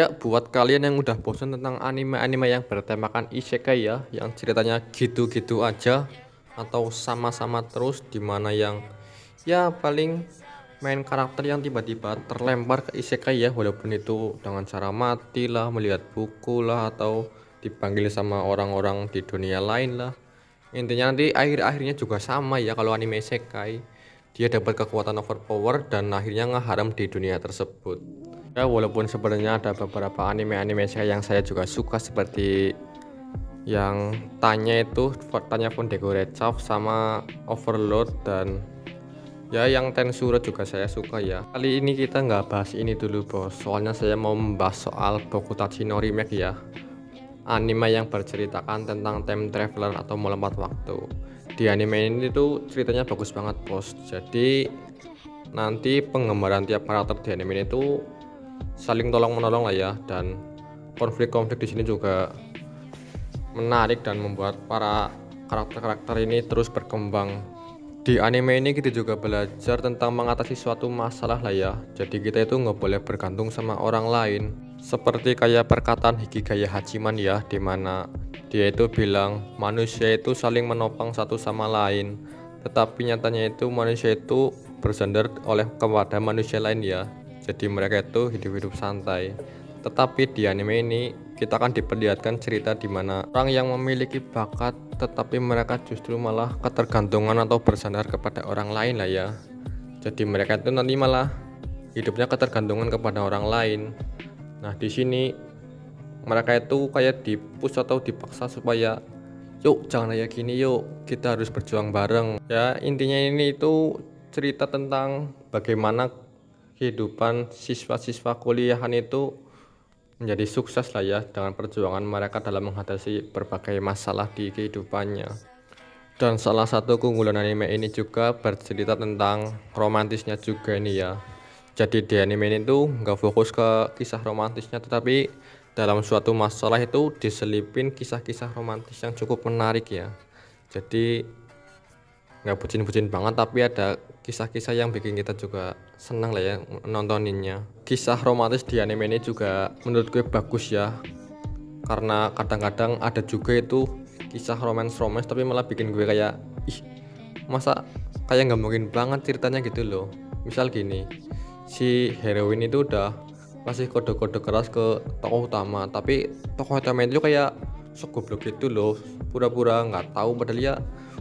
Ya, buat kalian yang udah bosan tentang anime-anime yang bertemakan isekai ya, yang ceritanya gitu-gitu aja atau sama-sama terus, dimana yang ya paling main karakter yang tiba-tiba terlempar ke isekai ya, walaupun itu dengan cara mati lah, melihat buku lah, atau dipanggil sama orang-orang di dunia lain lah. Intinya nanti akhir-akhirnya juga sama ya kalau anime isekai. Dia dapat kekuatan overpower dan akhirnya ngeharam di dunia tersebut. Ya, walaupun sebenarnya ada beberapa anime-anime yang saya juga suka seperti yang Tanya pun Decorecave sama Overlord, dan ya yang Tensuro juga saya suka ya. Kali ini kita nggak bahas ini dulu bos, soalnya saya mau membahas soal Bokutachi no Remake ya, anime yang berceritakan tentang time traveler atau melompat waktu. Di anime ini tuh ceritanya bagus banget bos, jadi nanti penggambaran tiap karakter di anime ini tuh saling tolong menolong lah ya, dan konflik-konflik di sini juga menarik dan membuat para karakter-karakter ini terus berkembang. Di anime ini kita juga belajar tentang mengatasi suatu masalah lah ya, jadi kita itu nggak boleh bergantung sama orang lain, seperti kayak perkataan Hikigaya Hachiman ya, dimana dia itu bilang manusia itu saling menopang satu sama lain, tetapi nyatanya itu manusia itu bersandar oleh kepada manusia lain ya, jadi mereka itu hidup-hidup santai. Tetapi di anime ini kita akan diperlihatkan cerita di mana orang yang memiliki bakat tetapi mereka justru malah ketergantungan atau bersandar kepada orang lain lah ya. Jadi mereka itu nanti malah hidupnya ketergantungan kepada orang lain. Nah, di sini mereka itu kayak dipush atau dipaksa supaya yuk jangan kayak gini, yuk kita harus berjuang bareng. Ya, intinya ini itu cerita tentang bagaimana kehidupan siswa-siswa kuliahan itu menjadi sukses lah ya dengan perjuangan mereka dalam menghadapi berbagai masalah di kehidupannya. Dan salah satu keunggulan anime ini juga bercerita tentang romantisnya juga ini ya. Jadi di anime ini tuh nggak fokus ke kisah romantisnya, tetapi dalam suatu masalah itu diselipin kisah-kisah romantis yang cukup menarik ya. Jadi nggak bucin-bucin banget, tapi ada kisah-kisah yang bikin kita juga senang lah ya nontoninnya. Kisah romantis di anime ini juga menurut gue bagus ya, karena kadang-kadang ada juga itu kisah romance tapi malah bikin gue kayak ih, masa kayak nggak mungkin banget ceritanya gitu loh. Misal gini, si heroin itu udah kasih kode-kode keras ke tokoh utama, tapi tokoh utama itu kayak segoblok gitu loh, pura-pura nggak tahu, padahal ya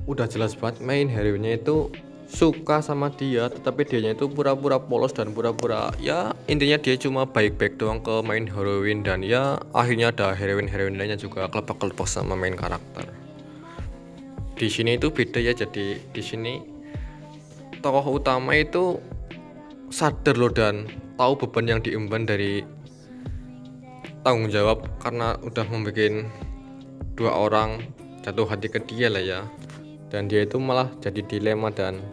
udah jelas banget main heroinnya itu suka sama dia, tetapi dianya itu pura-pura polos dan pura-pura ya, intinya dia cuma baik-baik doang ke main heroin, dan ya akhirnya ada heroin-heroin lainnya juga kelepek-kelepek sama main karakter. Di sini itu beda ya, jadi di sini tokoh utama itu sadar loh dan tahu beban yang diemban dari tanggung jawab karena udah membuat dua orang jatuh hati ke dia lah ya, dan dia itu malah jadi dilema, dan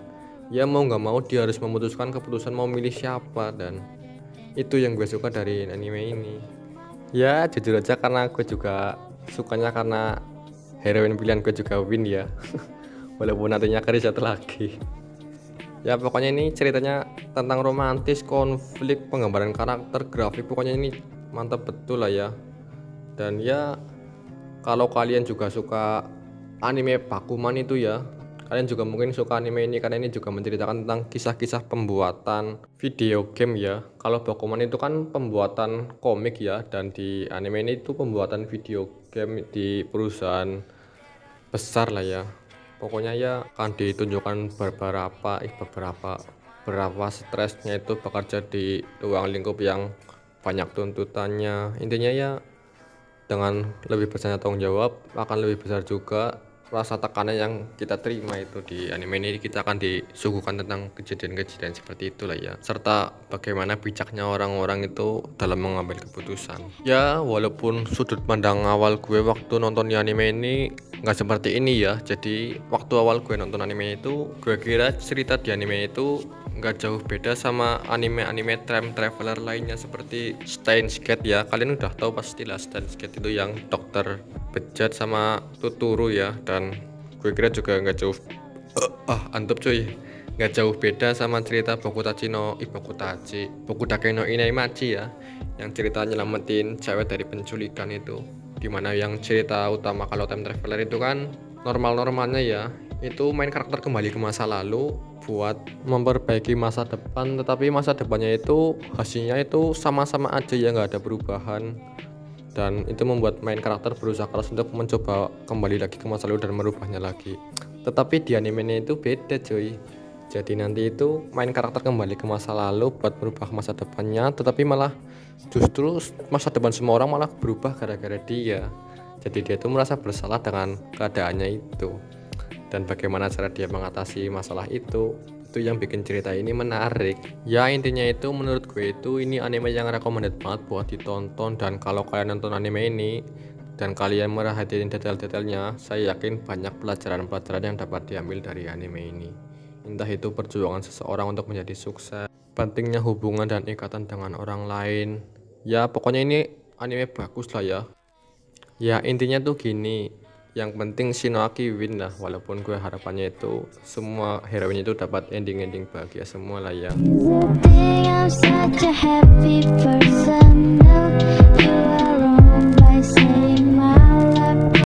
ya mau nggak mau dia harus memutuskan keputusan mau milih siapa, dan itu yang gue suka dari anime ini. Ya jujur aja karena gue juga sukanya karena heroin pilihan gue juga Win ya. Walaupun nantinya Kari satu lagi. Ya pokoknya ini ceritanya tentang romantis, konflik, penggambaran karakter, grafik, pokoknya ini mantap betul lah ya. Dan ya kalau kalian juga suka anime Bakuman itu ya, kalian juga mungkin suka anime ini karena ini juga menceritakan tentang kisah-kisah pembuatan video game ya. Kalau Bakuman itu kan pembuatan komik ya, dan di anime ini itu pembuatan video game di perusahaan besar lah ya. Pokoknya ya akan ditunjukkan beberapa stresnya itu bekerja di ruang lingkup yang banyak tuntutannya. Intinya ya dengan lebih besarnya tanggung jawab akan lebih besar juga rasa tekanan yang kita terima. Itu di anime ini kita akan disuguhkan tentang kejadian-kejadian seperti itulah ya, serta bagaimana bijaknya orang-orang itu dalam mengambil keputusan. Ya walaupun sudut pandang awal gue waktu nonton di anime ini nggak seperti ini ya, jadi waktu awal gue nonton anime itu gue kira cerita di anime itu nggak jauh beda sama anime-anime time traveler lainnya seperti Steins Gate ya. Kalian udah tahu pastilah Steins Gate itu yang dokter bejat sama Tuturu ya, dan gue kira juga nggak jauh antep cuy, Nggak jauh beda sama cerita Bokutachi no Inaimachi ya, yang cerita nyelamatin cewek dari penculikan itu. Dimana yang cerita utama kalau time traveler itu kan normal-normalnya ya, itu main karakter kembali ke masa lalu buat memperbaiki masa depan, tetapi masa depannya itu hasilnya itu sama-sama aja ya, nggak ada perubahan. Dan itu membuat main karakter berusaha keras untuk mencoba kembali lagi ke masa lalu dan merubahnya lagi. Tetapi di animenya itu beda cuy. Jadi nanti itu main karakter kembali ke masa lalu buat merubah masa depannya, tetapi malah justru masa depan semua orang malah berubah gara-gara dia. Jadi dia tuh merasa bersalah dengan keadaannya itu, dan bagaimana cara dia mengatasi masalah itu yang bikin cerita ini menarik. Ya intinya itu menurut gue itu ini anime yang recommended banget buat ditonton. Dan kalau kalian nonton anime ini dan kalian merhatiin detail-detailnya, saya yakin banyak pelajaran-pelajaran yang dapat diambil dari anime ini. Entah itu perjuangan seseorang untuk menjadi sukses, pentingnya hubungan dan ikatan dengan orang lain. Ya pokoknya ini anime bagus lah ya. Ya intinya tuh gini, yang penting Shinoaki win lah, walaupun gue harapannya itu semua heroin itu dapat ending-ending bahagia semua lah ya. I'm such a happy person. No, you are wrong by saying my